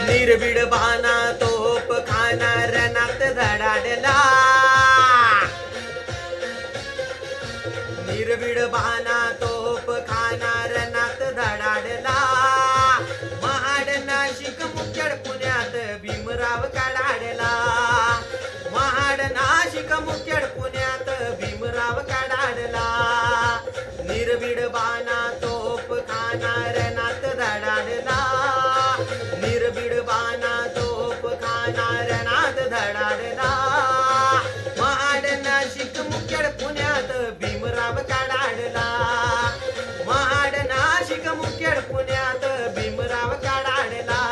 निर्भीड बाणा तोप खाना रणात धडाडला. निर्भीड बाणा तोप खाना रणात धडाडला. महाड नाशिक मुखेड पुण्यात भीमराव काढाडला. महाड नाशिक मुखेड पुण्यात भीमराव काढाडला. निर्भीड बाणा तोप खाना रणात धडाडला. निर्भीड बाणा तोप खाना रणात धडाडला. महाड नाशिक मुखेड पुण्यात भीमराव काढाडला. महाड नाशिक मुखेड पुण्यात भीमराव काढाडला.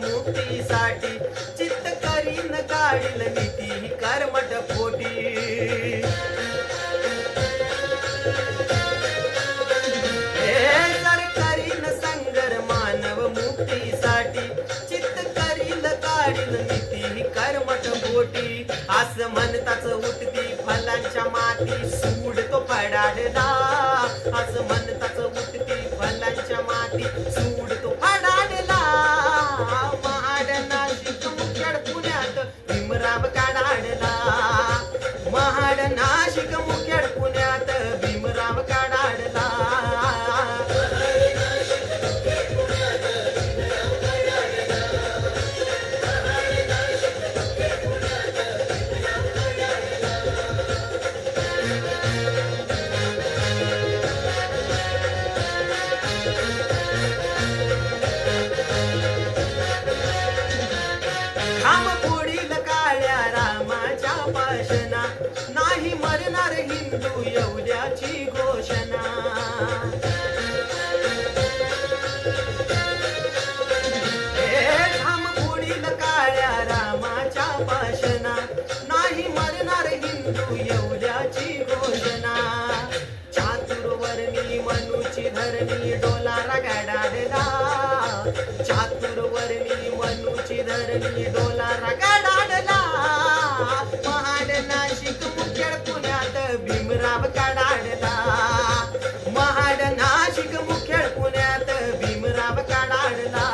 मुक्तीसाठी चित्त करीन काढील नीती ही कर्मठ पोटी. जर करीन संगर मानव मुक्तीसाठी चित्त करील काढील नीती ही कर्मठ पोटी. असं म्हणताच उठती फलांच्या माती सूडतो पडाडला. असं म्हणताच उठती फलांच्या माती सूडतो पडाडला. महाड नाशिक मुखेड पुण्यात भीमराव काढाडला. महाड नाशिक मुखेड पुण्यात भीमराव काढाडला. खांब फोडील काळ्या रामाच्या पाशना. नाही मरणार हिंदू एवढ्याची घोषणा. खांब फोडील काळ्या रामाच्या पाशना. नाही मरणार हिंदू एवढ्याची घोषणा. चातुर्वर्णी मनुची धरणी डोलारा गाडाडला. चातुर्वर्णी मनुची धरणी डोलारा गाडाडला. महाड नाशिक मुखेड पुण्यात भीमराव काढाडला. महाड नाशिक मुखेड पुण्यात भीमराव काढाडला.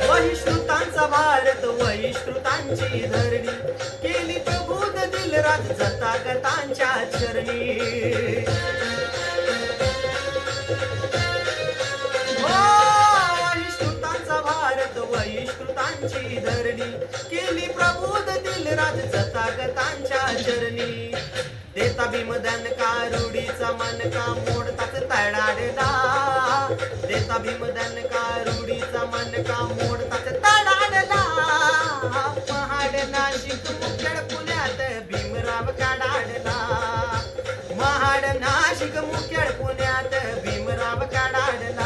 बहिष्कृतांचा भारत वहिष्कृतांची धरणी. केली प्रबोध दिलराज जतागतांच्या चरणी. बहिष्कृतांचा भारत वहिष्कृतांची धरणी. केली प्रबोध दिलराज जतागतांच्या चरणी. देता भीमदान का रूढीचा मनका मोडताच तडाडला. देता भीमदान का रूढीचा मनका मोडताच तडाडला. महाड नाशिक मुखेड पुण्यात भीमराव काढाडला. महाड नाशिक मुखेड पुण्यात भीमराव काढाडला.